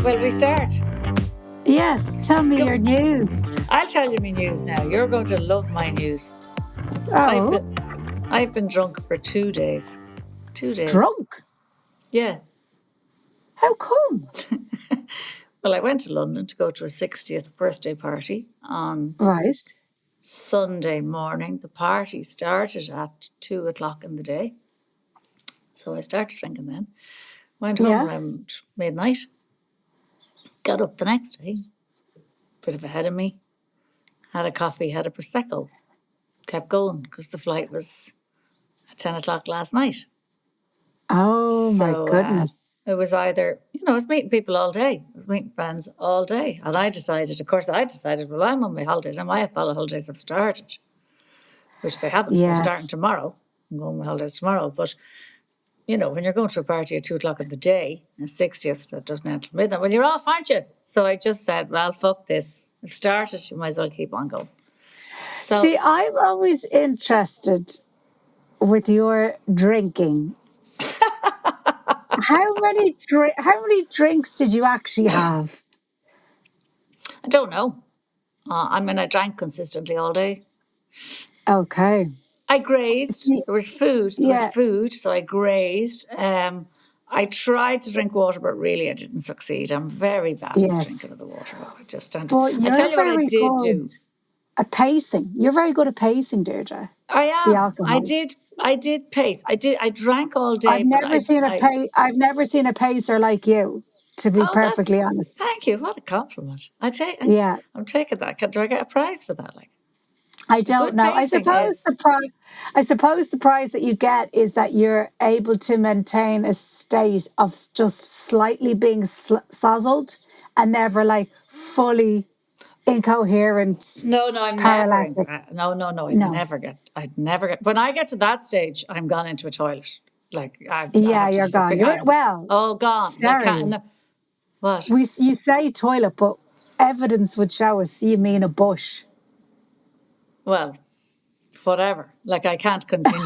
Well, we start. Yes, tell me your news. I'll tell you my news now. You're going to love my news. Oh, I've been drunk for 2 days. 2 days. drunk? Yeah. How come? Well, I went to London to go to a 60th birthday party on Right. Sunday morning. The party started at 2 o'clock in the day. So I started drinking then. Went home around midnight. Got up the next day. Bit of ahead of me. Had a coffee, had a Prosecco. Kept going because the flight was at 10 o'clock last night. Oh, my goodness. It was either, I was meeting people all day. I was meeting friends all day. And I decided, well, I'm on my holidays and my holidays have started, which they haven't. Yes. They're starting tomorrow. I'm going on my holidays tomorrow. But, when you're going to a party at 2 o'clock in the day, a 60th that doesn't end till midnight, well, you're off, aren't you? So I just said, well, fuck this. I've started. You might as well keep on going. So, see, I'm always interested with your drinking. How many drinks did you actually have? I don't know. I drank consistently all day. Okay. I grazed. There was food. So I grazed. I tried to drink water, but really I didn't succeed. I'm very bad at drinking of the water. I just don't. But I tell you what I did do. At pacing. You're very good at pacing, Deirdre. I am. The alcohol. I did pace. I drank all day. I've never seen a pacer like you, to be perfectly honest. Thank you. What a compliment. I'm taking that. Do I get a prize for that? I don't know. I suppose the prize that you get is that you're able to maintain a state of just slightly being sozzled and never fully incoherent. No, I'm paralytic. I'd never get. When I get to that stage, I'm gone into a toilet. You're gone. Gone. Sorry. What? You say toilet, but evidence would show us you mean a bush. Well, whatever. I can't continue.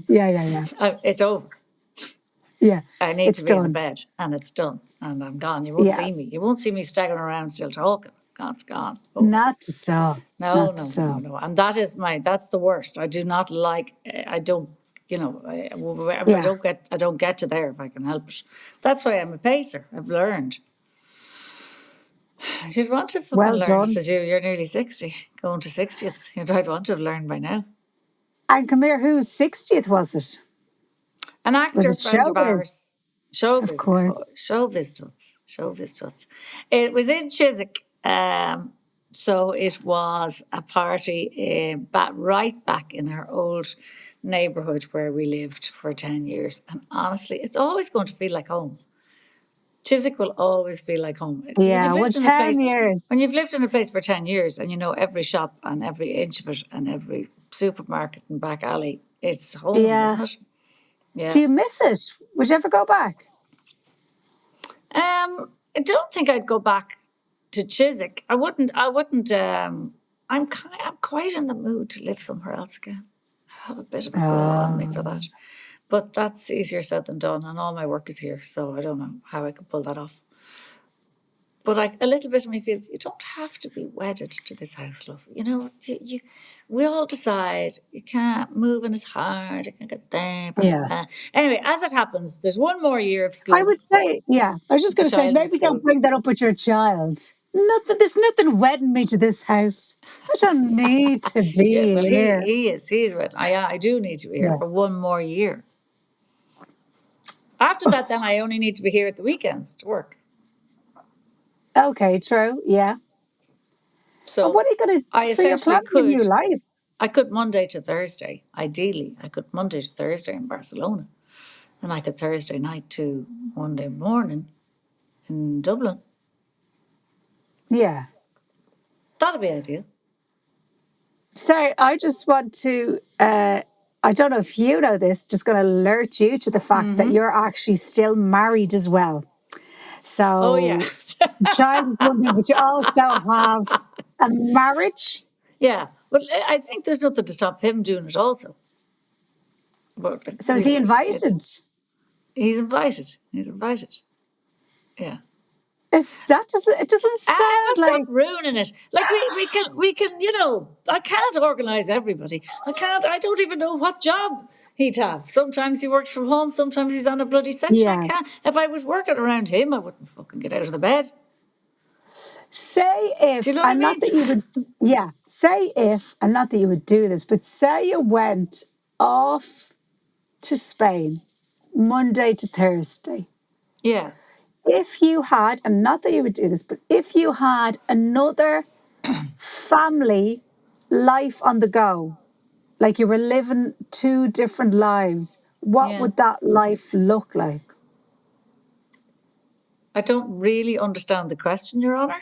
Yeah. It's over. Yeah. I need to be in the bed, and it's done, and I'm gone. You won't see me. You won't see me staggering around still talking. It's gone. Over. Not so. No. And that's the worst. I do not like. I don't. I don't get to there if I can help it. That's why I'm a pacer. I've learned. You'd want to learn, says you. You're nearly 60, going to 60th. I'd want to have learned by now. And come here, whose 60th was it? An actor friend of ours. Showbiz. Of course. Showbiz tuts. It was in Chiswick. So it was a party right back in our old neighbourhood where we lived for 10 years. And honestly, it's always going to feel like home. Chiswick will always feel like home. Yeah, 10 years. When you've lived in a place for 10 years and you know every shop and every inch of it and every supermarket and back alley, it's home, isn't it? Yeah. Do you miss it? Would you ever go back? I don't think I'd go back to Chiswick. I wouldn't. I'm quite in the mood to live somewhere else again. I have a bit of a pull on me for that. But that's easier said than done, and all my work is here, so I don't know how I could pull that off. But a little bit of me feels you don't have to be wedded to this house, love. We all decide you can't move in as hard, you can't get there. Yeah. Anyway, as it happens, there's one more year of school. I would say, I was just going to say, maybe don't bring that up with your child. There's nothing wedding me to this house. I don't need to be here. He is wedding. I do need to be here for one more year. After that, then I only need to be here at the weekends to work. Okay, true. Yeah. So what are you going to? So you're planning a new life. I could Monday to Thursday. Ideally, I could Monday to Thursday in Barcelona, and I could Thursday night to Monday morning in Dublin. Yeah, that'd be ideal. So I just want to. I don't know if you know this, just going to alert you to the fact that you're actually still married as well. So, child is one thing, but you also have a marriage. Yeah, well, I think there's nothing to stop him doing it also. But so is he invited? He's invited. Yeah. It doesn't sound Stop like. ruining it. Like we can, I can't organise everybody. I don't even know what job he'd have. Sometimes he works from home, sometimes he's on a bloody section. I Yeah. can't. If I was working around him, I wouldn't fucking get out of the bed. Say Do if, you know what I and mean? not that you would, yeah, say if, and not that you would do this, but say you went off to Spain Monday to Thursday. Yeah. If you had, and not that you would do this, but if you had another family life on the go, like you were living two different lives, what Yeah. would that life look like? I don't really understand the question, Your Honour.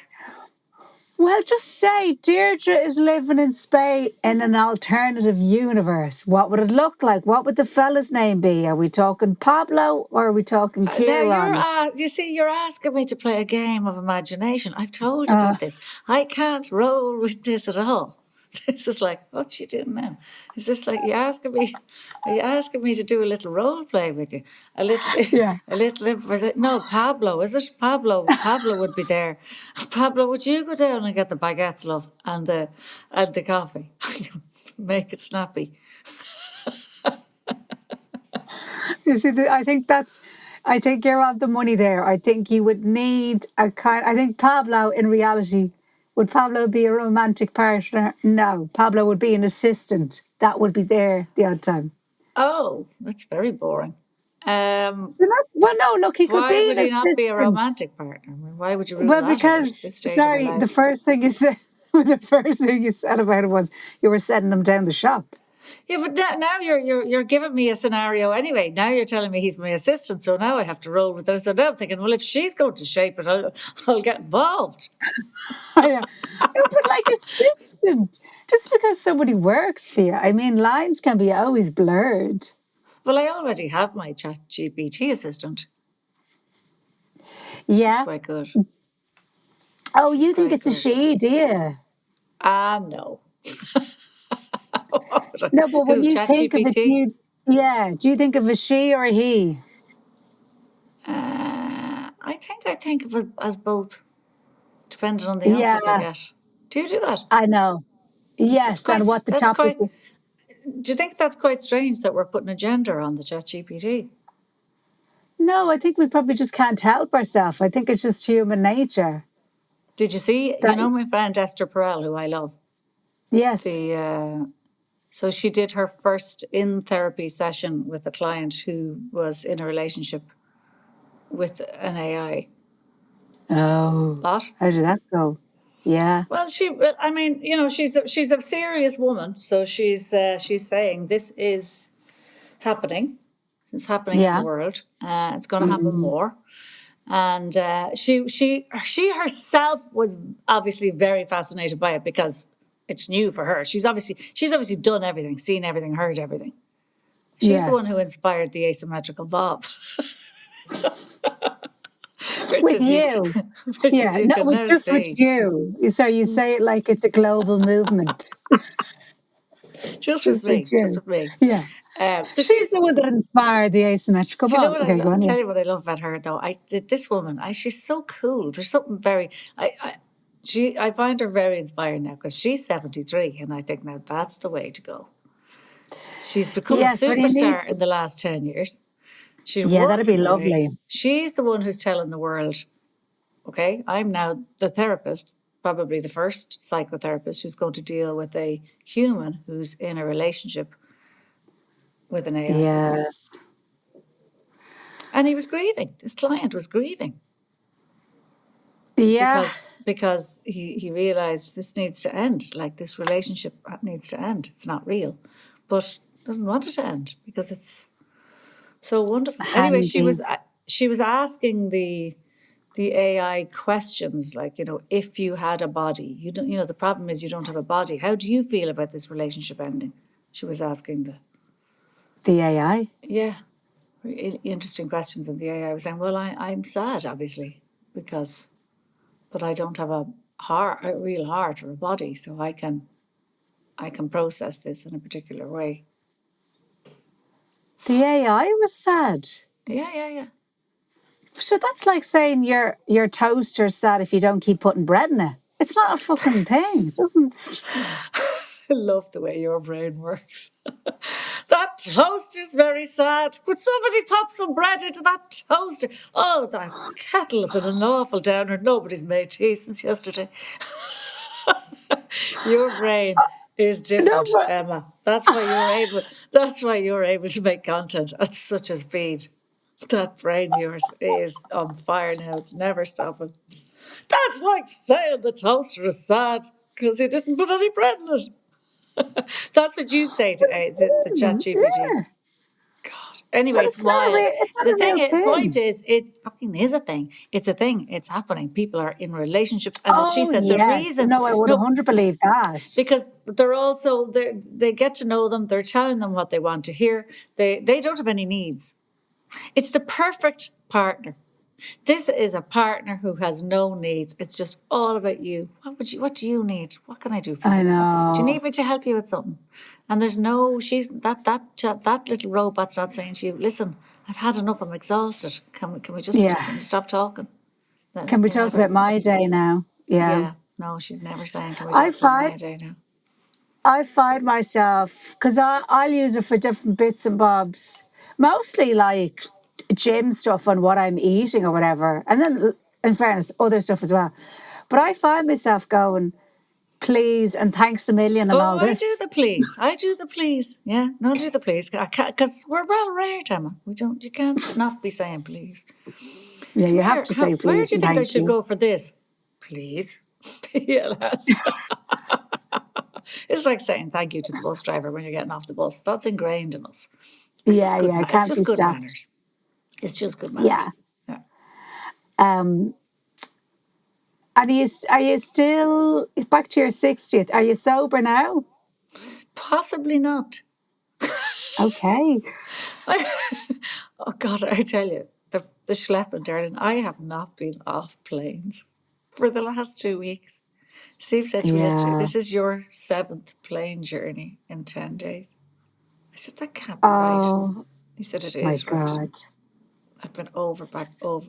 Well, just say Deirdre is living in Spain in an alternative universe. What would it look like? What would the fella's name be? Are we talking Pablo or are we talking Now Kieran? you're asking me to play a game of imagination. I've told you about this. I can't roll with this at all. This is like, what you doing now? Is this like are you asking me to do a little role play with you? A little Yeah. a little improvisation. No, Pablo, is it? Pablo would be there. Pablo, would you go down and get the baguettes, love, and the coffee? Make it snappy. You see, I think you're on the money there. I think you would need I think Pablo, in reality, would Pablo be a romantic partner? No, Pablo would be an assistant. That would be there the odd time. Oh, that's very boring. Well, no, look, he could Why be would an he not be a assistant. romantic partner? I mean, why would you rule Well, that out at because, this stage of our sorry, the lives? first thing you said, the first thing you said about it was you were sending him down the shop. Yeah, but now you're giving me a scenario anyway. Now you're telling me he's my assistant, so now I have to roll with it. So now I'm thinking, well, if she's going to shape it, I'll get involved. Yeah. No, but like assistant, just because somebody works for you, I mean, lines can be always blurred. Well, I already have my ChatGPT assistant. It's Yeah. quite good. Oh, She's you think very it's a good. she, do you? No. No, but when Who, you think of it, ChatGPT? do you think of a she or a he? I think of it as both, depending on the Yeah, answers I get. Do you do that? I know. Yes, and what the That's topic quite. Do you think that's quite strange that we're putting a gender on the ChatGPT? No, I think we probably just can't help ourselves. I think it's just human nature. Did you see? You That know my friend Esther Perel, who I love. yes. So she did her first in therapy session with a client who was in a relationship with an AI Oh, bot. how did that go? Yeah. Well, she's a serious woman, so she's saying this is happening. It's happening in the Yeah. world. It's going to happen more. And she herself was obviously very fascinated by it because it's new for her. She's obviously done everything, seen everything, heard everything. She's the one who Yes. inspired the asymmetrical bob, With you. which as Yeah. you No, can with now just with see, you. So you say it like it's a global movement. just with Just with me, just you. with me. Yeah. So She's the she's. one that inspired the asymmetrical Do you know bob. what Okay, go I'll on. Yeah. tell you what I love about her though? This woman, she's so cool. There's something very I find her very inspiring now because she's 73 and I think now that's the way to go. She's become a Yes, what do you need? superstar in the last 10 years. She's Yeah, that'd be working lovely. away. She's the one who's telling the world, okay, I'm now the therapist, probably the first psychotherapist who's going to deal with a human who's in a relationship with an AI. Yes. And he was grieving. This client was grieving. Yeah. Because he realized this needs to end. Like this relationship needs to end. It's not real, but doesn't want it to end because it's so wonderful. Anyway, Handy. she was asking the AI questions like, if you had a body, you don't. The problem is you don't have a body. How do you feel about this relationship ending? She was asking The AI. yeah, interesting questions, and the AI was saying, well, I'm sad, obviously, but I don't have a real heart or a body, so I can process this in a particular way. The AI was sad. Yeah. So that's like saying your toaster's sad if you don't keep putting bread in it. It's not a fucking thing. It doesn't. I love the way your brain works. That toaster's very sad. Would somebody pop some bread into that toaster? Oh, that kettle's in an awful downer. Nobody's made tea since yesterday. Your brain is different, but- Emma. That's why you're able to make content at such a speed. That brain of yours is on fire now. It's never stopping. That's like saying the toaster is sad because you didn't put any bread in it. That's what you'd say to the ChatGPT. Yeah. God. Anyway, But it's wild. it's not a real Point thing. is, it fucking is a thing. It's a thing. It's happening. People are in relationships, and as she said, the yes. reason. No, I would 100 believe that. Because they get to know them. They're telling them what they want to hear. They don't have any needs. It's the perfect partner. This is a partner who has no needs. It's just all about you. What do you need? What can I do for you? I know. Do you need me to help you with something? And there's no, that little robot's not saying to you, listen, I've had enough, I'm exhausted. Can we just can we stop talking? Can we talk about my day now? Yeah. No, she's never saying, can we talk about my day now? I find myself, because I'll use it for different bits and bobs, mostly like gym stuff on what I'm eating or whatever. And then, in fairness, other stuff as well. But I find myself going, please and thanks a million and all this. I do the please. Yeah, no, do the please. Because we're well reared, Emma. You can't not be saying please. Yeah, you have to say please. Where do you think I should go for this? Please. PLS. It's like saying thank you to the bus driver when you're getting off the bus. That's ingrained in us. It can't it's be just good stopped. manners. It's just good manners. Yeah. And are you still back to your 60th? Are you sober now? Possibly not. Okay. Oh God, I tell you, the schlepping, darling. I have not been off planes for the last 2 weeks. Steve said to me yesterday, this is your 7th plane journey in 10 days. I said, that can't be right. He said, it is my right. God. I've been over, back. The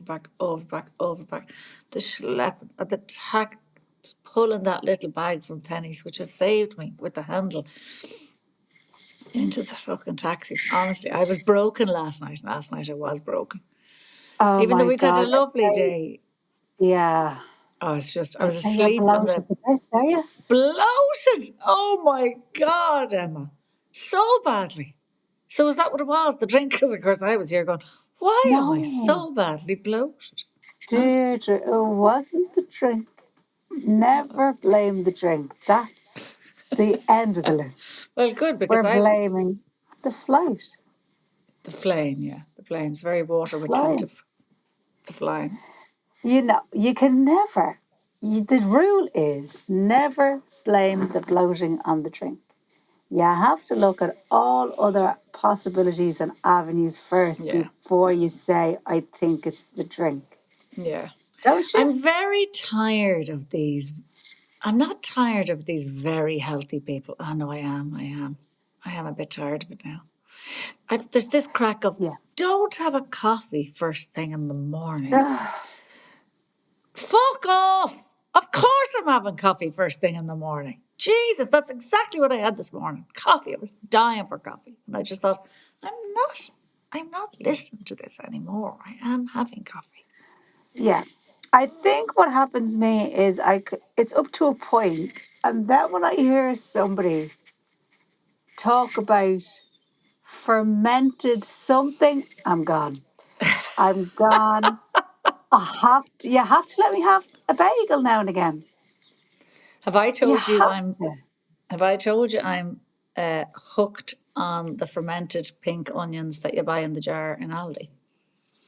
schlepping, at the tack, pulling that little bag from Penny's, which has saved me with the handle, into the fucking taxi. Honestly, I was broken last night. Last night I was broken. Oh, even though we'd God. had a lovely day. Yeah. Oh, it's just, I was asleep on the... Are you? Bloated! Oh my God, Emma. So badly. So is that what it was? The drink? Because of course I was here going, why am I so badly bloated? Deirdre, it wasn't the drink. Never blame the drink. That's the end of the list. Well, good, because we're blaming the flight. The flame, yeah. The flame's very water retentive. The flame. You know, you can never, the rule is never blame the bloating on the drink. You have to look at all other possibilities and avenues first before you say, I think it's the drink. Yeah. Don't you? I'm very tired of these. I'm not tired of these very healthy people. Oh, no, I am. I am a bit tired of it now. There's this crack of, don't have a coffee first thing in the morning. Fuck off! Of course I'm having coffee first thing in the morning. Jesus, that's exactly what I had this morning. Coffee. I was dying for coffee. And I just thought, I'm not listening to this anymore. I am having coffee. Yeah. I think what happens to me is it's up to a point, and then when I hear somebody talk about fermented something, I'm gone. I'm gone. You have to let me have a bagel now and again. Have I told you I'm hooked on the fermented pink onions that you buy in the jar in Aldi?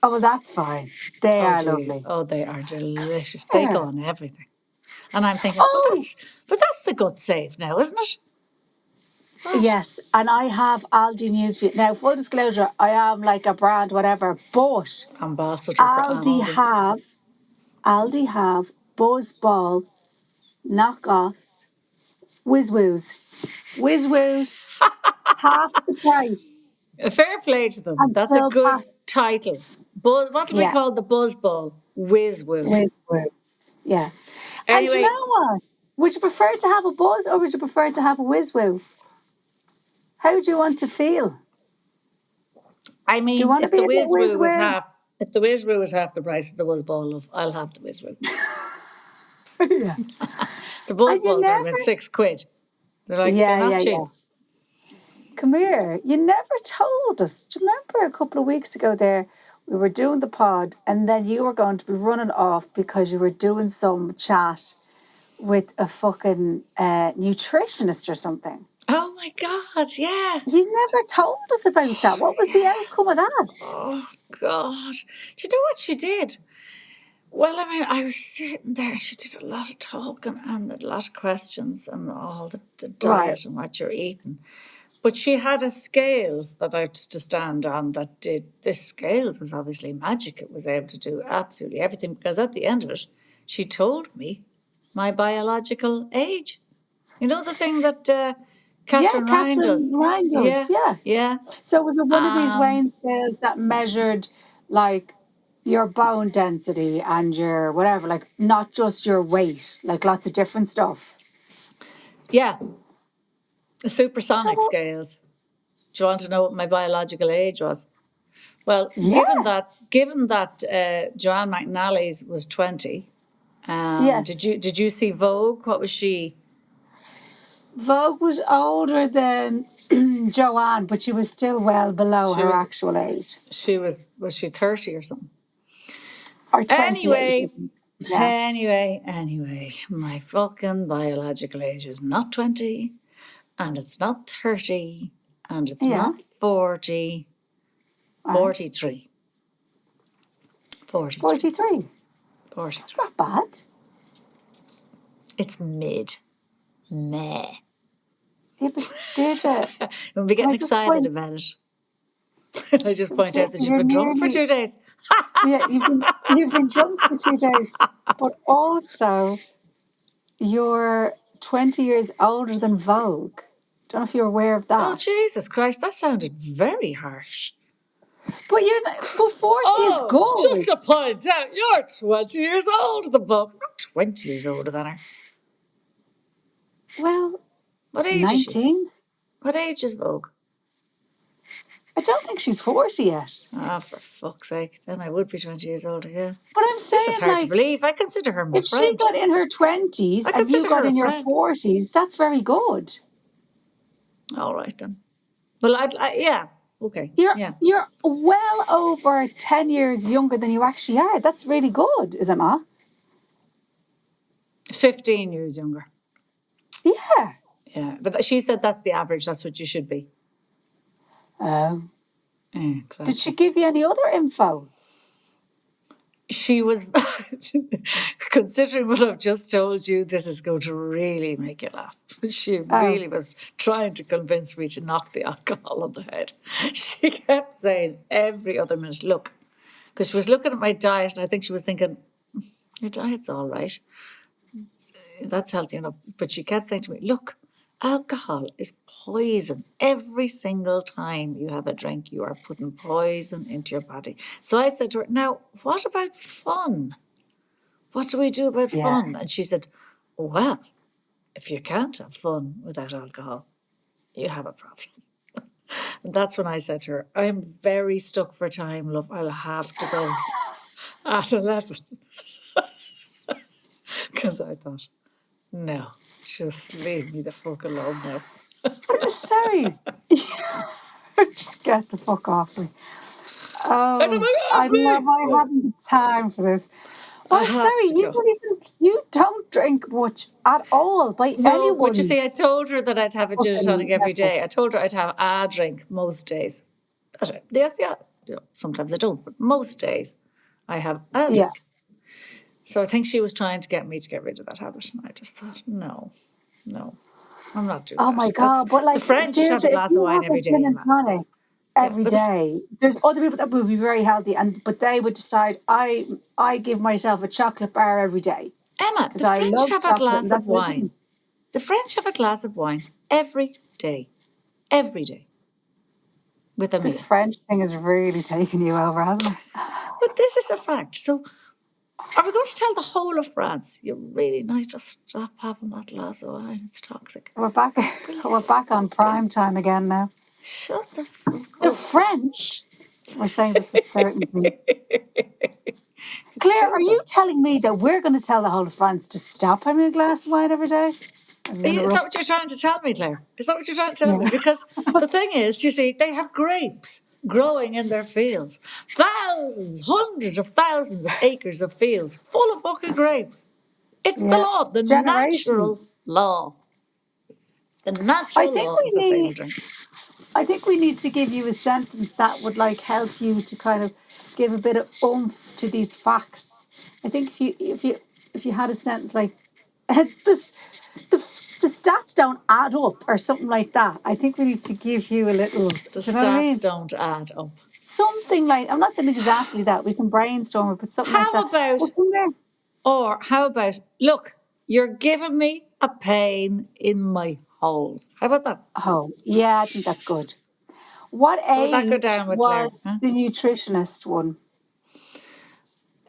Oh, well, that's fine. They are lovely. Oh, they are delicious. They go on everything. And I'm thinking, but that's the gut save now, isn't it? Oh. Yes, and I have Aldi news for you. Now, full disclosure, I am like a brand, whatever, but ambassador Aldi have Buzzball knockoffs, Whiz-Woos, half the price. A fair play to them. That's a good title. What do we Yeah. call the buzz ball? Whiz woo. With words. Yeah. And you Anyway, know what? Would you prefer to have a buzz or would you prefer to have a whiz woo? How do you want to feel? I Do you mean, want to be a bit whiz woo? if the whiz woo is half the price of the buzz ball, love, I'll have the whiz woo. Yeah. The buzz And you balls are never. about £6. They're Yeah, not yeah, cheap. yeah. Come here. You never told us. Do you remember a couple of weeks ago there, we were doing the pod and then you were going to be running off because you were doing some chat with a fucking nutritionist or something. Oh my God, yeah. You never told us about that. What was the outcome of that? Oh God. Do you know what she did? Well, I mean, I was sitting there. She did a lot of talking and a lot of questions and all the Right. diet and what you're eating. But she had a scales that I used to stand on that did, this scales was obviously magic. It was able to do absolutely everything because at the end of it, she told me my biological age. You know the thing that Catherine Ryan Catherine does? Ryan does, yeah. Yeah. So was it one of these weighing scales that measured like your bone density and your whatever, like not just your weight, like lots of different stuff? Yeah. The supersonic So, scales. Do you want to know what my biological age was? Well, yeah. given that Joanne McNally's was 20, Yes. did you see Vogue? What was she? Vogue was older than Joanne, but she was still well below her actual age. Was she 30 or something? Or 28 or something. Yeah. Anyway, my fucking biological age is not 20, and it's not 30, and it's not 40, 43. 43. 43. It's not bad. It's meh. Yeah, but Deirdre, We'll be getting excited about it. And I just point out that you've been drunk for 2 days. Yeah, you've been drunk for 2 days, but also you're 20 years older than Vogue. Don't know if you're aware of that. Oh, Jesus Christ, that sounded very harsh. But 40 is good. Just to point out, you're 20 years older than Vogue. I'm not 20 years older than her. Well, what age 19? is she? What age is Vogue? I don't think she's 40 yet. Ah, for fuck's sake. Then I would be 20 years older, yeah. But I'm saying, this is hard to believe. I consider her my if friend. she got in her 20s and you got in your 40s, that's very good. All right, then. Well, yeah. Okay. You're well over 10 years younger than you actually are. That's really good, is it not? 15 years younger. Yeah. Yeah, but she said that's the average. That's what you should be. Oh. Exactly. Did she give you any other info? She was, considering what I've just told you, this is going to really make you laugh. She really was trying to convince me to knock the alcohol on the head. She kept saying every other minute, look, because she was looking at my diet and I think she was thinking, your diet's all right. That's healthy enough. But she kept saying to me, look, alcohol is poison. Every single time you have a drink, you are putting poison into your body. So I said to her, now, what about fun? What do we do about fun? And she said, well, if you can't have fun without alcohol, you have a problem. And that's when I said to her, I'm very stuck for time, love. I'll have to go at 11. Because I thought, no, just leave me the fuck alone now. Sorry. Just get the fuck off me. Oh, I love I haven't the time for this. Oh, sorry, you don't drink much at all by anyone. But you see, I told her that I'd have a gin and tonic every day. I told her I'd have a drink most days. Yes, yeah. You know, sometimes I don't, but most days I have a drink. So I think she was trying to get me to get rid of that habit, and I just thought, no, I'm not doing that. Oh my God! But like the French have a glass of wine every day. Gin and tonic every day. There's other people that would be very healthy, but they would decide I give myself a chocolate bar every day. Emma, the French have a glass of wine. The French have a glass of wine every day. Every day. With a meal. This French thing is really taking you over, hasn't it? This is a fact. So are we going to tell the whole of France? You really need to stop having that glass of wine. It's toxic. We're back on prime time again now. Shut the fuck up. The French. We're saying this with certainty. Claire, are you telling me that we're going to tell the whole of France to stop having a glass of wine every day? Is that what you're trying to tell me, Claire? Is that what you're trying to tell me? Because the thing is, you see, they have grapes growing in their fields. Thousands, hundreds of thousands of acres of fields full of fucking grapes. It's the law, the natural law. The natural law is that they will drink. I think we need to give you a sentence that would like help you to kind of give a bit of oomph to these facts. I think if you had a sentence like the stats don't add up or something like that, I think we need to give you a little. The stats don't add up. Something like, I'm not saying exactly that. We can brainstorm it, but something like that. How about, look, you're giving me a pain in my hole. How about that? Oh, yeah, I think that's good. What age was the nutritionist one?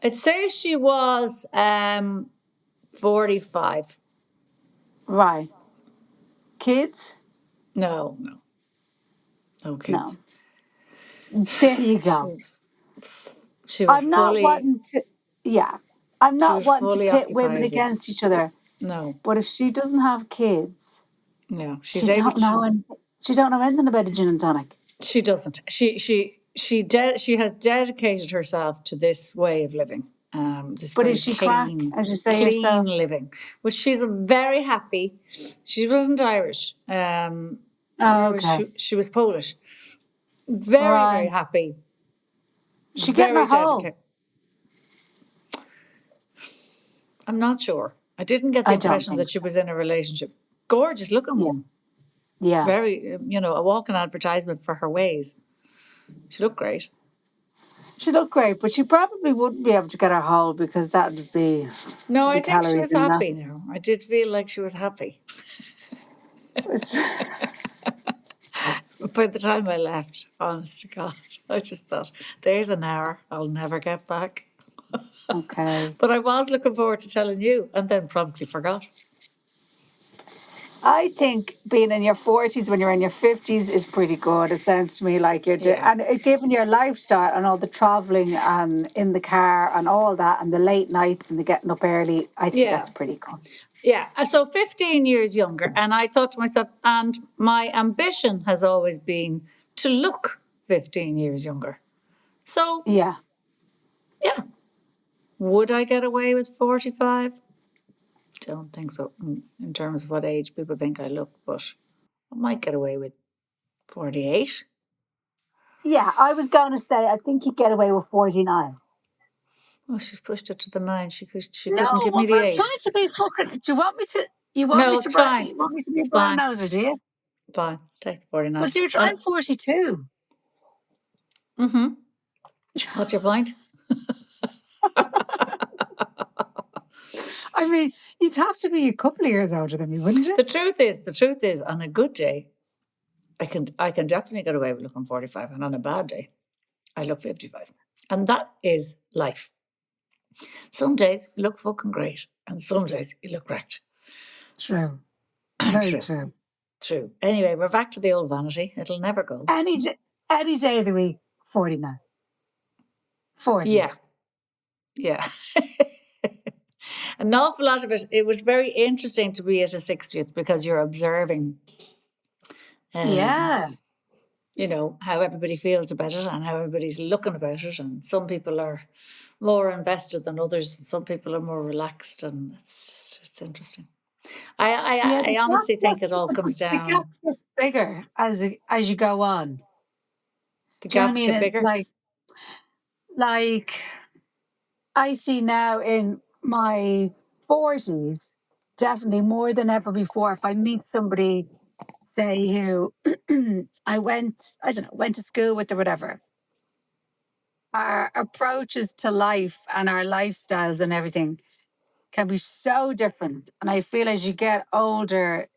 It says she was 45. Right. Kids? No kids. No. There you go. She was I'm not wanting to pit women against each other. No. But if she doesn't have kids, no, she don't know anything about a gin and tonic. She doesn't. She has dedicated herself to this way of living. But is she crack, as you say clean yourself? living? Well, she's very happy. She wasn't Irish. Okay. She was Polish. Very happy. She getting her dedicated. I'm not sure. I didn't get the impression that she was in a relationship. Gorgeous looking woman. Yeah. Very, a walking advertisement for her ways. She looked great. She looked great, but she probably wouldn't be able to get her whole because that would be. No, I think she was happy now. I did feel like she was happy. By the time I left, honest to God, I just thought, there's an hour I'll never get back. Okay. But I was looking forward to telling you and then promptly forgot. I think being in your 40s when you're in your 50s is pretty good. It sounds to me like you're doing, and given your lifestyle and all the travelling and in the car and all that and the late nights and the getting up early, I think that's pretty cool. Yeah, so 15 years younger, and I thought to myself, and my ambition has always been to look 15 years younger. So, yeah. Would I get away with 45? Don't think so in terms of what age people think I look, but I might get away with 48. Yeah, I was going to say, I think you'd get away with 49. Oh, she's pushed it to the 9. She couldn't give me the 8. I'm trying to be fucking. Do you want me to? It's fine. You want me to be a brown noser, do you? Fine, take the 49. Well, Deirdre, I'm 42. Mm-hmm. What's your point? I mean, you'd have to be a couple of years older than me, wouldn't you? The truth is, on a good day, I can definitely get away with looking 45, and on a bad day, I look 55. And that is life. Some days you look fucking great, and some days you look wrecked. True. Very true. True. Anyway, we're back to the old vanity. It'll never go. Any day of the week, 49. 40s. Yeah. An awful lot of it was very interesting to be at a 60th because you're observing how everybody feels about it and how everybody's looking about it, and some people are more invested than others and some people are more relaxed, and it's interesting. I honestly think it all comes down. The gap gets bigger as you go on. The gaps get bigger? Like I see now in my 40s, definitely more than ever before, if I meet somebody, say, who I went to school with or whatever, our approaches to life and our lifestyles and everything can be so different. And I feel as you get older,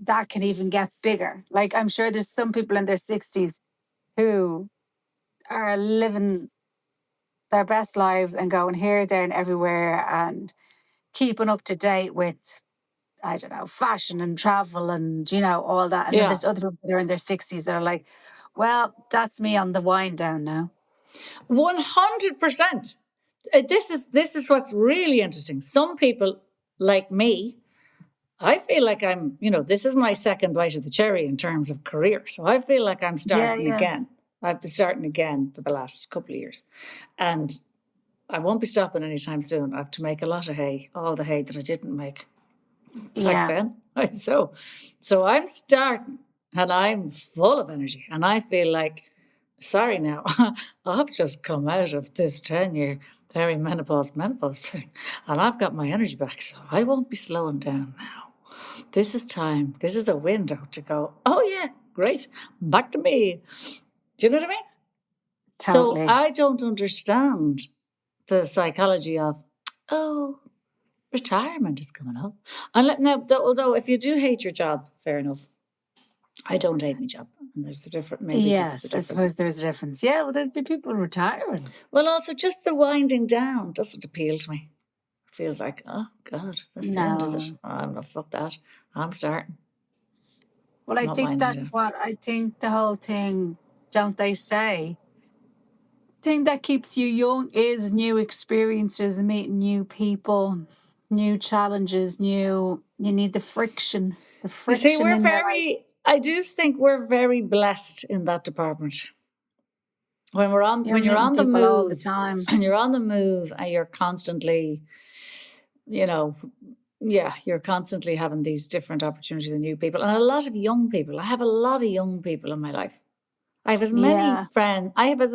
that can even get bigger. Like, I'm sure there's some people in their 60s who are living their best lives and going here, there, and everywhere, and keeping up to date with, I don't know, fashion and travel and, all that. And then there's other people that are in their 60s that are like, well, that's me on the wind down now. 100%. This is what's really interesting. Some people like me, I feel like I'm, this is my second bite of the cherry in terms of career. So I feel like I'm starting again. I've been starting again for the last couple of years. And I won't be stopping anytime soon. I have to make a lot of hay, all the hay that I didn't make back then. So I'm starting and I'm full of energy. And I feel like, sorry now, I've just come out of this 10-year menopause thing. And I've got my energy back. So I won't be slowing down now. This is time. This is a window to go, oh yeah, great. Back to me. Do you know what I mean? Totally. So I don't understand the psychology of, retirement is coming up. And now, although if you do hate your job, fair enough. I don't hate my job. And there's the different, maybe yes, the difference. I suppose there's a difference. Yeah, well, there'd be people retiring. Well, also just the winding down doesn't appeal to me. It feels like, oh, God, that's the end, is it? I'm not, fuck that. I'm starting. Well, I think that's what, I think the whole thing, don't they say, thing that keeps you young is new experiences and meeting new people, new challenges, you need the friction. The friction. You see, I do think we're very blessed in that department. When you're on the move all the time. And you're on the move and you're constantly, you're constantly having these different opportunities and new people. And a lot of young people. I have a lot of young people in my life. I have as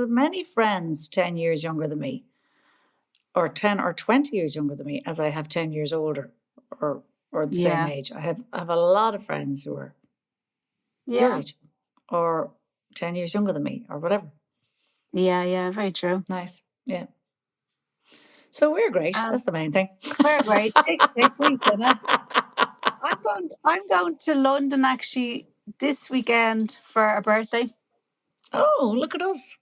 many friends 10 years younger than me, or 10 or 20 years younger than me, as I have 10 years older or the same age. I have a lot of friends who are your age or 10 years younger than me or whatever. Yeah, very true. Nice. Yeah. So we're great. That's the main thing. We're great. Tick, we did it. I'm going to London actually this weekend for a birthday. Oh, look at us.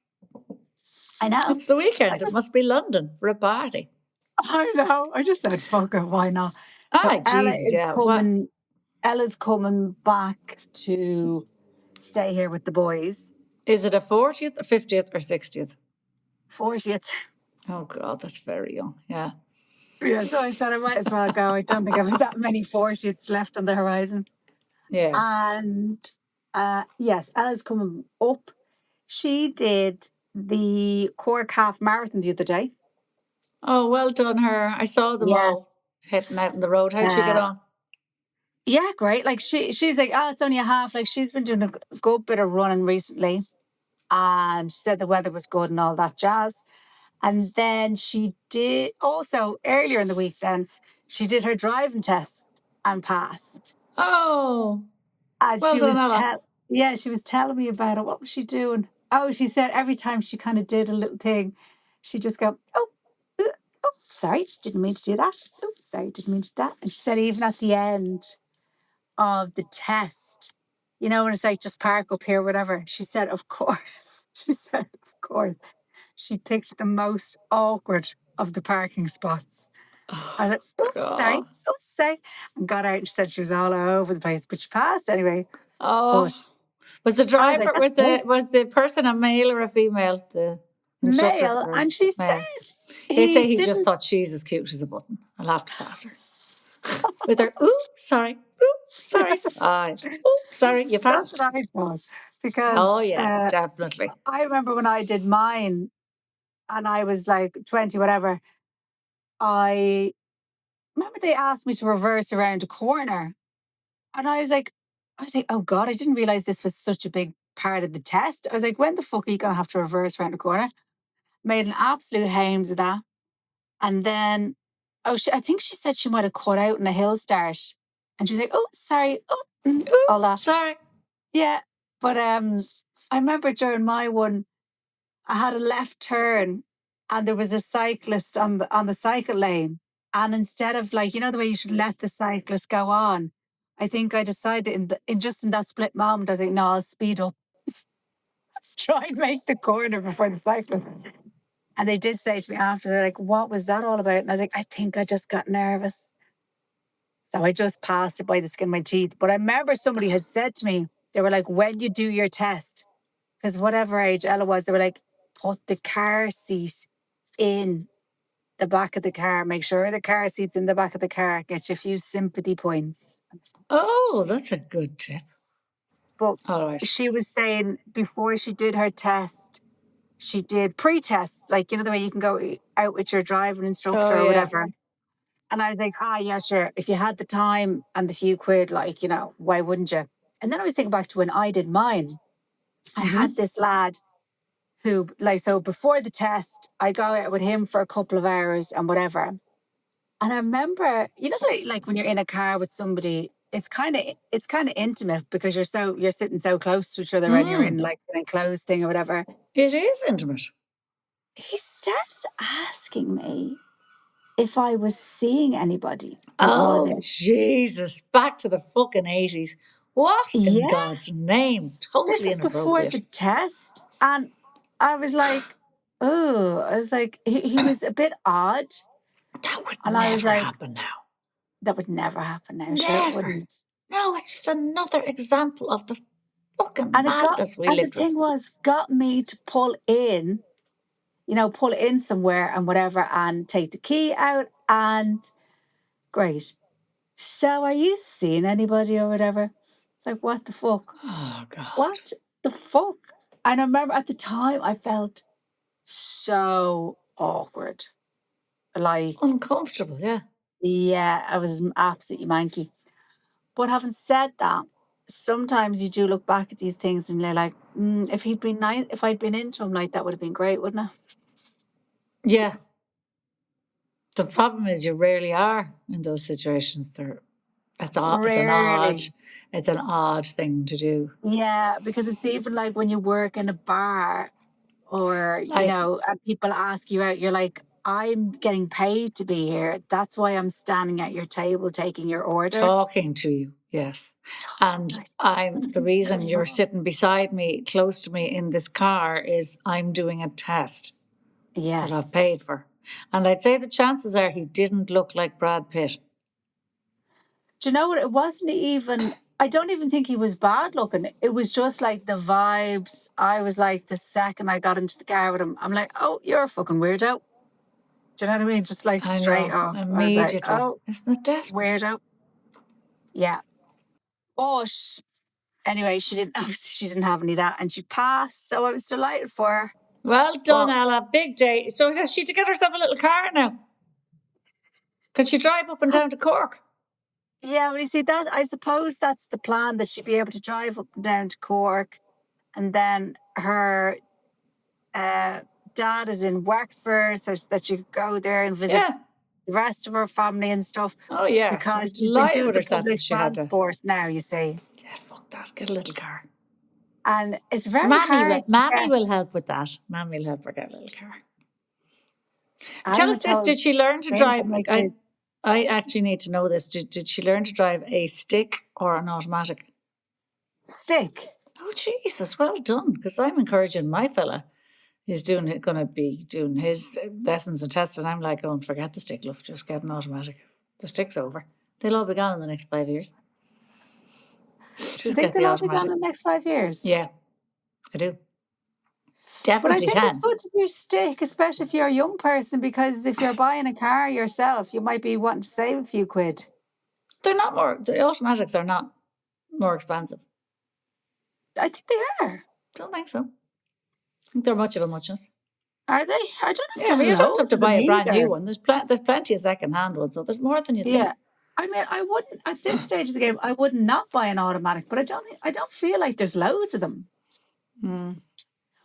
I know. It's the weekend. It must be London for a party. I know. I just said, fuck it, why not? Ella's coming back to stay here with the boys. Is it a 40th or 50th or 60th? 40th. Oh, God, that's very young. Yeah. Yeah, so I said I might as well go. I don't think I've that many 40ths left on the horizon. Yeah. And yes, Ella's coming up. She did the Cork half marathon the other day. Oh, well done her. I saw them all hitting out in the road. How'd she get on? Yeah, great. Like she's like, it's only a half. Like she's been doing a good bit of running recently. And she said the weather was good and all that jazz. And then she did also earlier in the week then, she did her driving test and passed. Oh. And well she was telling me about it. What was she doing? Oh, she said every time she kind of did a little thing, she'd just go, oh, sorry, didn't mean to do that. Oh, sorry, didn't mean to do that. And she said even at the end of the test, when it's like just park up here, whatever, she said, of course. She picked the most awkward of the parking spots. I was like, sorry. And got out and she said she was all over the place, but she passed anyway. Oh. Was the driver, was the person a male or a female? The instructor? Male. And she said... They'd say he just thought she's as cute as a button. I'll have to pass her. With her, sorry. Sorry, you passed. That's what I thought. Because... definitely. I remember when I did mine and I was like 20, whatever, I remember they asked me to reverse around a corner. And I was like, oh God, I didn't realize this was such a big part of the test. I was like, when the fuck are you going to have to reverse around a corner? Made an absolute hames of that. And then, I think she said she might have cut out in a hill start. And she was like, oh, sorry. All that. Sorry. Yeah. But I remember during my one, I had a left turn and there was a cyclist on the cycle lane. And instead of like, the way you should let the cyclist go on, I think I decided in that split moment, I think, no, I'll speed up. Let's try and make the corner before the cyclist. And they did say to me after, they're like, what was that all about? And I was like, I think I just got nervous. So I just passed it by the skin of my teeth. But I remember somebody had said to me, they were like, when you do your test, because whatever age Ella was, they were like, put the car seat in the back of the car. Make sure the car seat's in the back of the car. Get you a few sympathy points. Oh, that's a good tip. But all right. She was saying before she did her test, she did pre-tests, like, you know, the way you can go out with your driving instructor or whatever. And I was like, yeah, sure. If you had the time and the few quid, like, you know, why wouldn't you? And then I was thinking back to when I did mine. I had this lad who, like, so before the test, I go out with him for a couple of hours and whatever. And I remember, you know, like when you're in a car with somebody, it's kind of intimate because you're sitting so close to each other and you're in like an enclosed thing or whatever. It is intimate. He started asking me if I was seeing anybody. Oh, Jesus. Back to the fucking 80s. What in God's name? Totally this is before the test. And I was like, I was like, he was a bit odd. That would never happen now. That would never happen now. Never. Sure, it wouldn't. No, it's just another example of the fucking madness we lived with. And the thing was, got me to pull in somewhere and whatever and take the key out and great. So are you seeing anybody or whatever? It's like, what the fuck? Oh, God. What the fuck? And I remember at the time I felt so awkward. Like uncomfortable, yeah. Yeah, I was absolutely manky. But having said that, sometimes you do look back at these things and you're like, if I'd been into him, like, that would have been great, wouldn't it? Yeah. The problem is you rarely are in those situations. It's an odd thing to do. Yeah, because it's even like when you work in a bar or, you know, and people ask you out, you're like, I'm getting paid to be here. That's why I'm standing at your table taking your order. Talking to you, yes. And the reason you're sitting beside me, close to me in this car is I'm doing a test that I've paid for. And I'd say the chances are he didn't look like Brad Pitt. Do you know what? It wasn't even... I don't even think he was bad looking. It was just like the vibes. I was like, the second I got into the car with him, I'm like, oh, you're a fucking weirdo. Do you know what I mean? Just like straight off. Immediately. I was like, oh, isn't it desperate? Weirdo. Yeah. But anyway, she didn't have any of that and she passed. So I was delighted for her. Well done, Ella. Big day. So has she to get herself a little car now? Could she drive up and down to Cork? Yeah, well, you see, that I suppose that's the plan, that she'd be able to drive up and down to Cork, and then her dad is in Wexford, so that she could go there and visit the rest of her family and stuff. Oh, yeah. Because she's been doing the public transport now, you see. Yeah, fuck that. Get a little car. And it's very hard. Mammy will help with that. Mammy will help her get a little car. Tell us this. Did she learn to drive? I actually need to know this. Did she learn to drive a stick or an automatic? Stick. Oh, Jesus. Well done. Because I'm encouraging my fella. He's going to be doing his lessons and tests. And I'm like, oh, forget the stick, love. Just get an automatic. The stick's over. They'll all be gone in the next 5 years. Do you think they'll all be gone in the next 5 years? Yeah, I do. Definitely. But I think it's good to do a stick, especially if you're a young person, because if you're buying a car yourself, you might be wanting to save a few quid. The automatics are not more expensive. I think they are. Don't think so. I think they're much of a muchness. Are they? I don't know. Yeah, you don't have to buy a brand new one. There's plenty of second-hand ones, so there's more than you think. Yeah. I mean, I wouldn't, at this stage of the game, I would not buy an automatic, but I don't feel like there's loads of them.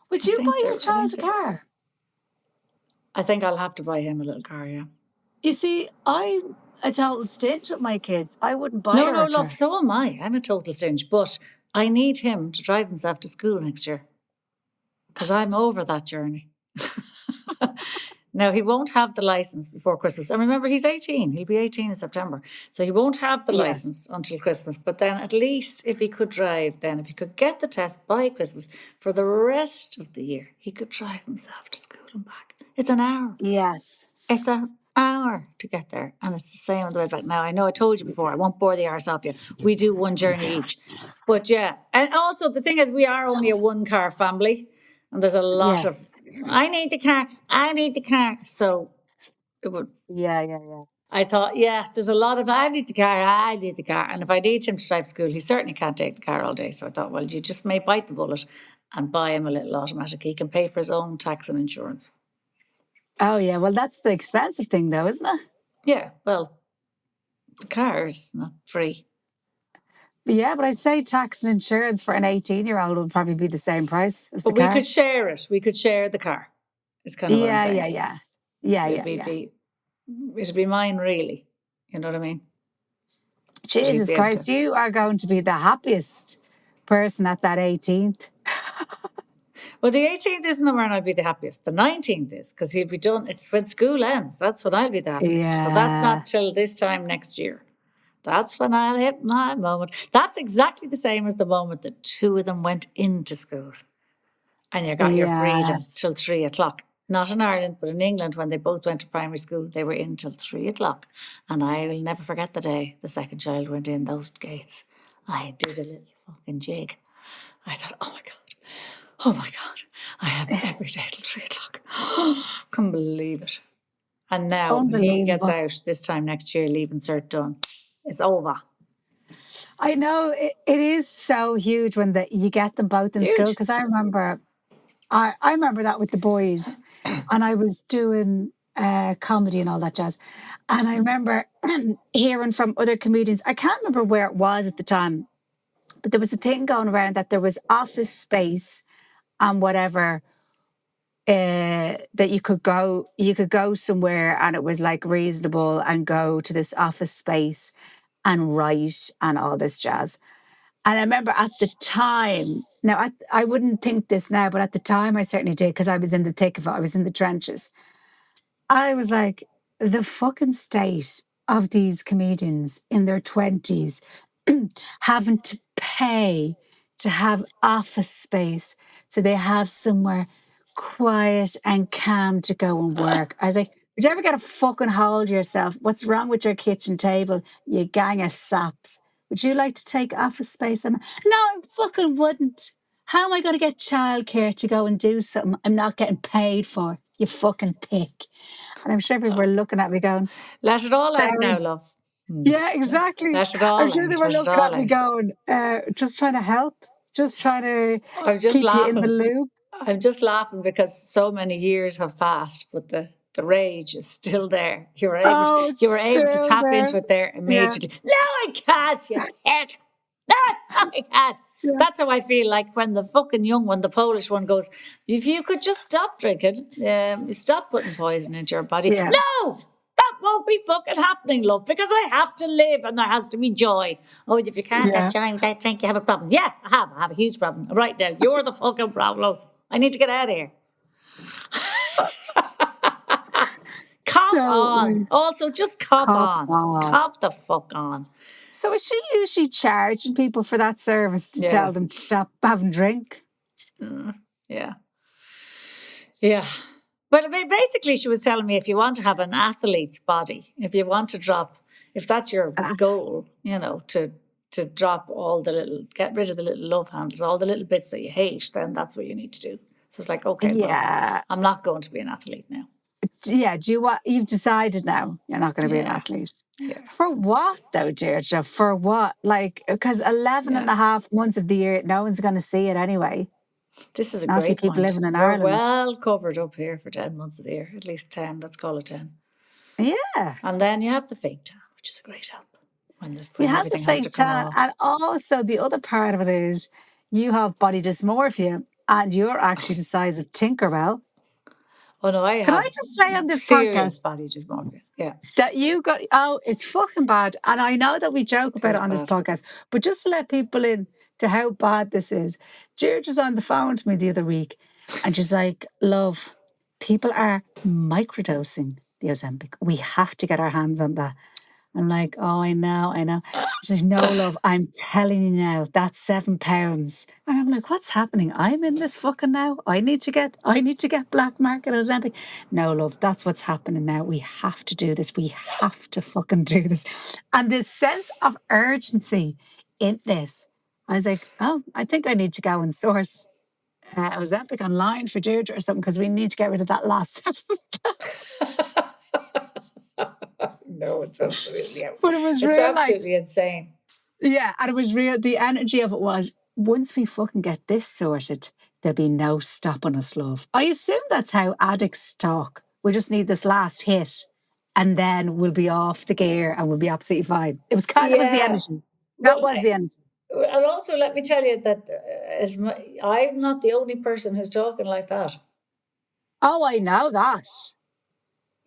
Would you buy your child a car? I think I'll have to buy him a little car, yeah. You see, I'm a total stinge with my kids. I wouldn't buy her a car. Love, so am I. I'm a total stinge, but I need him to drive himself to school next year because I'm over that journey. Now, he won't have the license before Christmas. And remember, he's 18. He'll be 18 in September. So he won't have the license until Christmas. But then at least if he could drive then, if he could get the test by Christmas, for the rest of the year, he could drive himself to school and back. It's an hour. Yes. It's an hour to get there. And it's the same on the way back. Now, I know I told you before, I won't bore the arse off you. We do one journey each. But yeah. And also, the thing is, we are only a one-car family. And there's a lot of, I need the car. So it would. Yeah. I thought, there's a lot of, I need the car. And if I need him to drive to school, he certainly can't take the car all day. So I thought, well, you just may bite the bullet and buy him a little automatic. He can pay for his own tax and insurance. Oh, yeah. Well, that's the expensive thing, though, isn't it? Yeah. Well, the car is not free. Yeah, but I'd say tax and insurance for an 18-year-old would probably be the same price as the car. But we could share it. We could share the car. It's kind of what I'm saying. Yeah. It'd be mine, really. You know what I mean? Jesus Christ, you are going to be the happiest person at that 18th. Well, the 18th isn't the when I'll be the happiest. The 19th is, because he'll be done. It's when school ends. That's when I'll be the happiest. Yeah. So that's not till this time next year. That's when I'll hit my moment. That's exactly the same as the moment that two of them went into school. And you got your freedom till 3 o'clock. Not in Ireland, but in England, when they both went to primary school, they were in till 3 o'clock. And I will never forget the day the second child went in those gates. I did a little fucking jig. I thought, oh my God, I have every day till 3 o'clock. Can't believe it. And now when he gets out this time next year, leaving cert done, it's over. I know it is so huge when you get them both in school, because I remember that with the boys, and I was doing comedy and all that jazz. And I remember hearing from other comedians, I can't remember where it was at the time, but there was a thing going around that there was office space and whatever, that you could go somewhere and it was like reasonable and go to this office space and write and all this jazz. And I remember at the time, now I wouldn't think this now, but at the time I certainly did, because I was in the thick of it. I was in the trenches. I was like, the fucking state of these comedians in their 20s having to pay to have office space so they have somewhere quiet and calm to go and work. I was like, would you ever get a fucking hold of yourself? What's wrong with your kitchen table, you gang of saps? Would you like to take office space? No, I fucking wouldn't. How am I going to get childcare to go and do something I'm not getting paid for? You fucking pick. And I'm sure people were looking at me going, let it all out now, love. Yeah, exactly. Let it all I'm sure they were looking at me going, just trying to help, just trying to keep you in the loop. I'm just laughing because so many years have passed, but the rage is still there. You were able to tap into it there immediately. Yeah. No, I can't, you pig. No, I can't. Yeah. That's how I feel like when the fucking young one, the Polish one, goes, if you could just stop drinking, stop putting poison into your body. Yeah. No, that won't be fucking happening, love, because I have to live and there has to be joy. Oh, if you can't have joy without drink, you have a problem. Yeah, I have a huge problem. Right now, you're the fucking problem. I need to get out of here. Cop on. Also, just cop on. Cop the fuck on. So is she usually charging people for that service to tell them to stop having drink? Yeah. But basically she was telling me, if you want to have an athlete's body, if you want to drop, if that's your goal, to drop get rid of the little love handles, all the little bits that you hate, then that's what you need to do. So it's like, okay, well, I'm not going to be an athlete now. Yeah, you've decided now you're not going to be an athlete. Yeah. For what though, Deirdre? For what? Like, because 11 and a half months of the year, no one's going to see it anyway. This is a not great if you keep point. living in We're Ireland. well covered up here for 10 months of the year, at least 10. Let's call it 10. Yeah. And then you have the fake tan, which is a great help. When you have everything the fake has to come tan, off. and also the other part of it is you have body dysmorphia, and you're actually the size of Tinkerbell. Oh no, I have. Can I just say on this serious podcast, body dysmorphia? Yeah, that you got. Oh, it's fucking bad, and I know that we joke about it on this podcast, but just to let people in to how bad this is. Deirdre's on the phone to me the other week, and she's like, "Love, people are microdosing the ozempic. We have to get our hands on that." I'm like, oh, I know. She's like, no, love, I'm telling you now, that's 7 pounds. And I'm like, what's happening? I'm in this fucking now. I need to get black market Ozempic. No, love, that's what's happening now. We have to do this. We have to fucking do this. And the sense of urgency in this, I was like, oh, I think I need to go and source Ozempic online for Deirdre or something, because we need to get rid of that last. No, it's absolutely But it was it's real, absolutely insane. Yeah, and it was real. The energy of it was, once we fucking get this sorted, there'll be no stopping us, love. I assume that's how addicts talk. We just need this last hit, and then we'll be off the gear and we'll be absolutely fine. It was kind of was the energy. That was the energy. And also, let me tell you that I'm not the only person who's talking like that. Oh, I know that.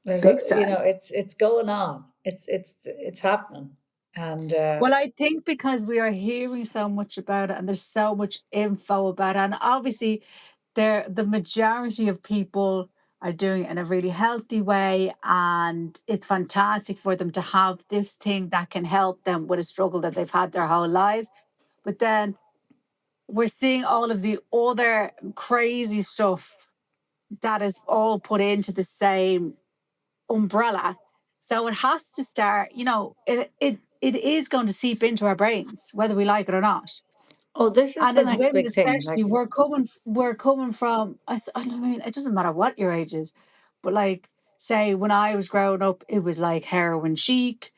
Big time. It's going on. It's happening. And well, I think because we are hearing so much about it, and there's so much info about it, and obviously, the majority of people are doing it in a really healthy way, and it's fantastic for them to have this thing that can help them with a struggle that they've had their whole lives. But then we're seeing all of the other crazy stuff that is all put into the same umbrella. So it has to start, it is going to seep into our brains, whether we like it or not. Oh, this is and the as next women, big thing. especially, we're coming from. I mean, it doesn't matter what your age is, but like, say, when I was growing up, it was like heroin chic.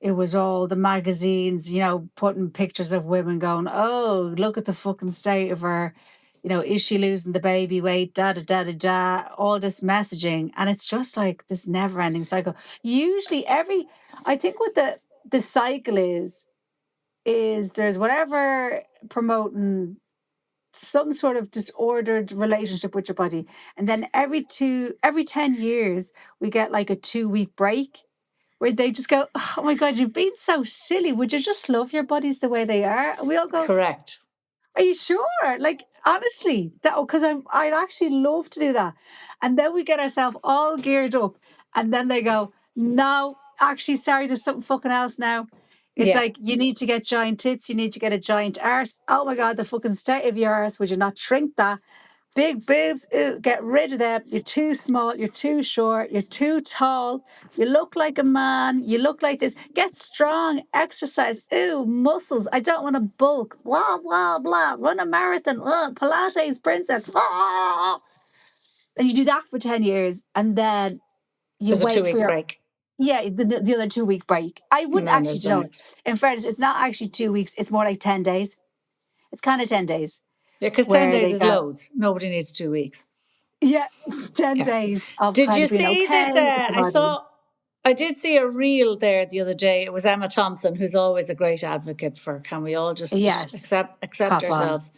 It was all the magazines, putting pictures of women going, "Oh, look at the fucking state of her." Is she losing the baby weight? Da da da da da. All this messaging, and it's just like this never-ending cycle. Usually, I think what the cycle is there's whatever promoting some sort of disordered relationship with your body, and then every 10 years we get like a 2-week break where they just go, oh my god, you've been so silly, would you just love your bodies the way they are? And we all go, correct. Are you sure? Like, honestly, because I'd actually love to do that. And then we get ourselves all geared up, and then they go, no, actually, sorry, there's something fucking else now. It's like, you need to get giant tits, you need to get a giant arse. Oh my God, the fucking state of your arse, would you not shrink that? Big boobs, get rid of them. You're too small, you're too short, you're too tall, you look like a man, you look like this. Get strong, exercise, muscles, I don't want to bulk, blah, blah, blah, run a marathon, Pilates princess. And you do that for 10 years, and then you There's wait a 2-week for your... break. Yeah, the other 2-week break. I wouldn't actually, in fairness, it's not actually 2 weeks, it's more like 10 days. It's kind of 10 days. Yeah, because 10 days is loads. Nobody needs 2 weeks. Yeah, it's 10 days of Did you being see okay this? I did see a reel there the other day. It was Emma Thompson, who's always a great advocate for, can we all just accept ourselves?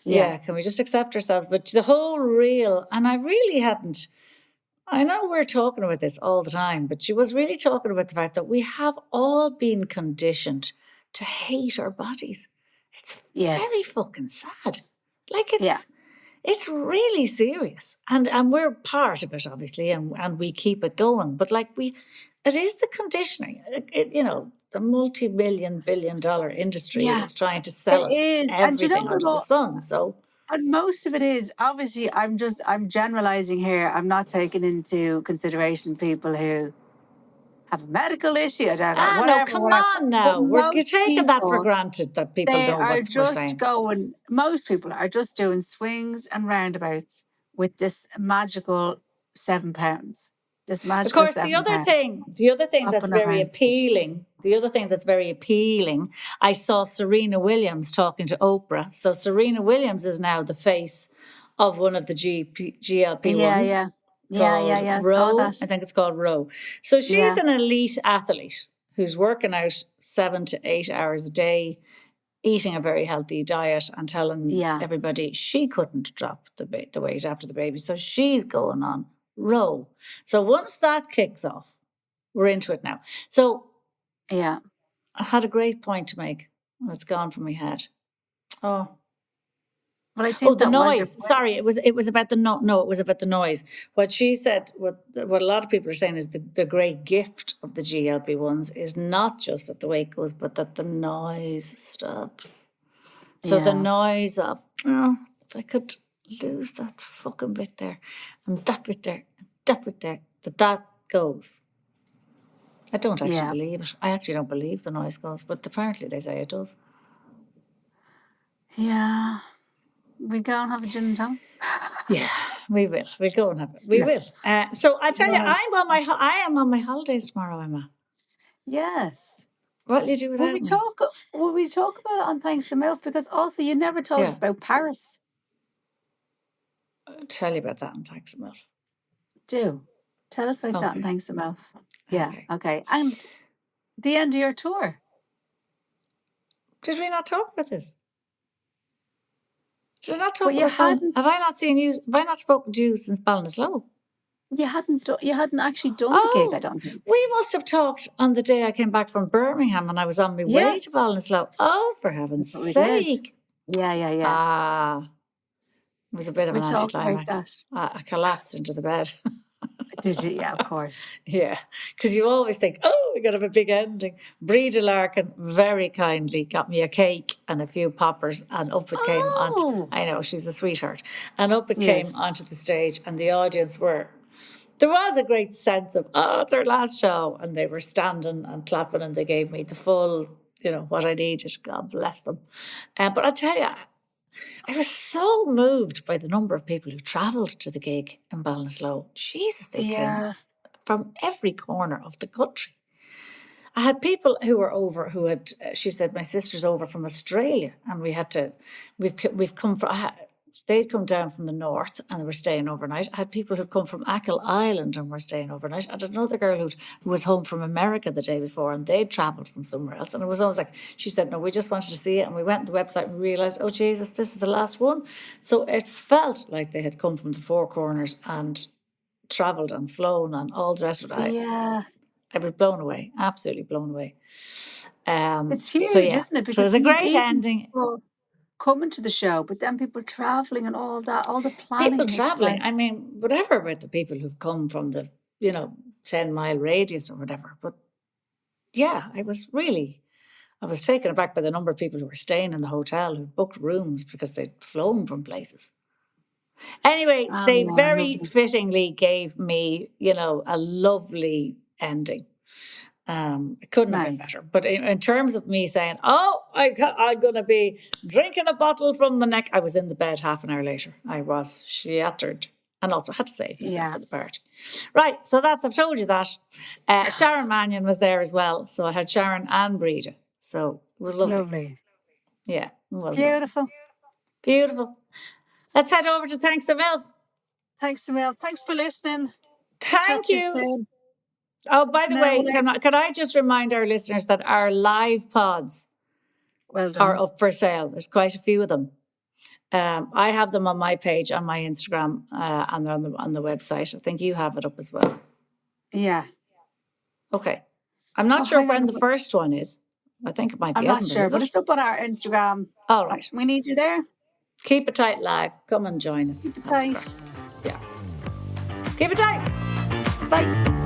Yeah, can we just accept ourselves? But the whole reel, and I really hadn't, I know we're talking about this all the time, but she was really talking about the fact that we have all been conditioned to hate our bodies. It's very fucking sad. Like, it's really serious. And we're part of it, obviously, and we keep it going. But like it is the conditioning. The multi-billion-billion-dollar industry is trying to sell us everything under the sun. So, and most of it is, obviously, I'm generalizing here. I'm not taking into consideration people who have a medical issue. I don't know. Whatever. No, come on now. We're taking that for granted that people know what we're saying. Most people are just doing swings and roundabouts with this magical 7 pounds. This magical, of course, the other thing that's very appealing. The other thing that's very appealing. I saw Serena Williams talking to Oprah. So Serena Williams is now the face of one of the GLP-1s. Yeah. Row. I think it's called Row. So she's an elite athlete who's working out 7 to 8 hours a day, eating a very healthy diet, and telling everybody she couldn't drop the weight after the baby. So she's going on Row. So once that kicks off, we're into it now. So I had a great point to make, and it's gone from my head. Oh. But I think the that was your noise. Sorry, it was about the no, it was about the noise. What she said, what a lot of people are saying is the great gift of the GLP-1s is not just that the weight goes, but that the noise stops. So the noise of, if I could lose that fucking bit there, and that bit there, and that bit there, that goes. I don't actually believe it. I actually don't believe the noise goes, but apparently they say it does. Yeah. We go and have a gin and tonic? Yeah, we will. We'll go and have it. We will. So I tell you, I am on my holidays tomorrow, Emma. Yes. What will you do without me? Will we talk about it on Thanks to Milf? Because also you never told us about Paris. I'll tell you about that on Thanks to Milf. Do. Tell us about that on Thanks to Milf. Yeah, okay. And the end of your tour. Did we not talk about this? Did I not talk about it? Have I not seen you? Have I not spoken to you since Ballinasloe? You hadn't actually done the gig, I don't think. We must have talked on the day I came back from Birmingham and I was on my way to Ballinasloe. Oh, for heaven's sake. Yeah. It was a bit of an anticlimax. I collapsed into the bed. Did you? Yeah, of course. Yeah, because you always think, we're going to have a big ending. Bríde Larkin very kindly got me a cake and a few poppers, and up it came onto. I know, she's a sweetheart. And up it came onto the stage, and the audience there was a great sense of, it's our last show. And they were standing and clapping, and they gave me the full, what I needed. God bless them. But I'll tell you, I was so moved by the number of people who travelled to the gig in Ballinasloe. Jesus, they came from every corner of the country. I had people who were over she said, my sister's over from Australia, and we've come from, they'd come down from the north and they were staying overnight. I had people who'd come from Achill Island and were staying overnight. I had another girl who was home from America the day before, and they'd travelled from somewhere else. And it was always like, she said, no, we just wanted to see it. And we went to the website and realised, oh, Jesus, this is the last one. So it felt like they had come from the four corners and travelled and flown and all the rest of it. I was blown away, absolutely blown away. It's huge, isn't it? Because so it was a great ending. Coming to the show, but then people travelling and all that, all the planning. People travelling. I mean, whatever about the people who've come from the, 10-mile radius or whatever. But yeah, I was taken aback by the number of people who were staying in the hotel, who booked rooms because they'd flown from places. Anyway, they very fittingly gave me, a lovely ending. It couldn't have been better. But in terms of me saying, I'm going to be drinking a bottle from the neck, I was in the bed half an hour later. I was shattered. And also had to save myself for the party. Right, so I've told you that. Sharon Mannion was there as well. So I had Sharon and Bríde. So it was lovely. Yeah, it was beautiful. Lovely. Beautiful. Let's head over to Thanks to Milf. Thanks to Milf. Thanks for listening. Thank you. Oh, by the way, can I just remind our listeners that our live pods are up for sale. There's quite a few of them. I have them on my page, on my Instagram, and they're on the website. I think you have it up as well. Yeah. Okay. I'm not sure when the first one is. I think it might be. I'm not sure, but it's up on our Instagram. All right. We need you there. Keep it tight live. Come and join us. Keep it tight. Yeah. Keep it tight. Bye.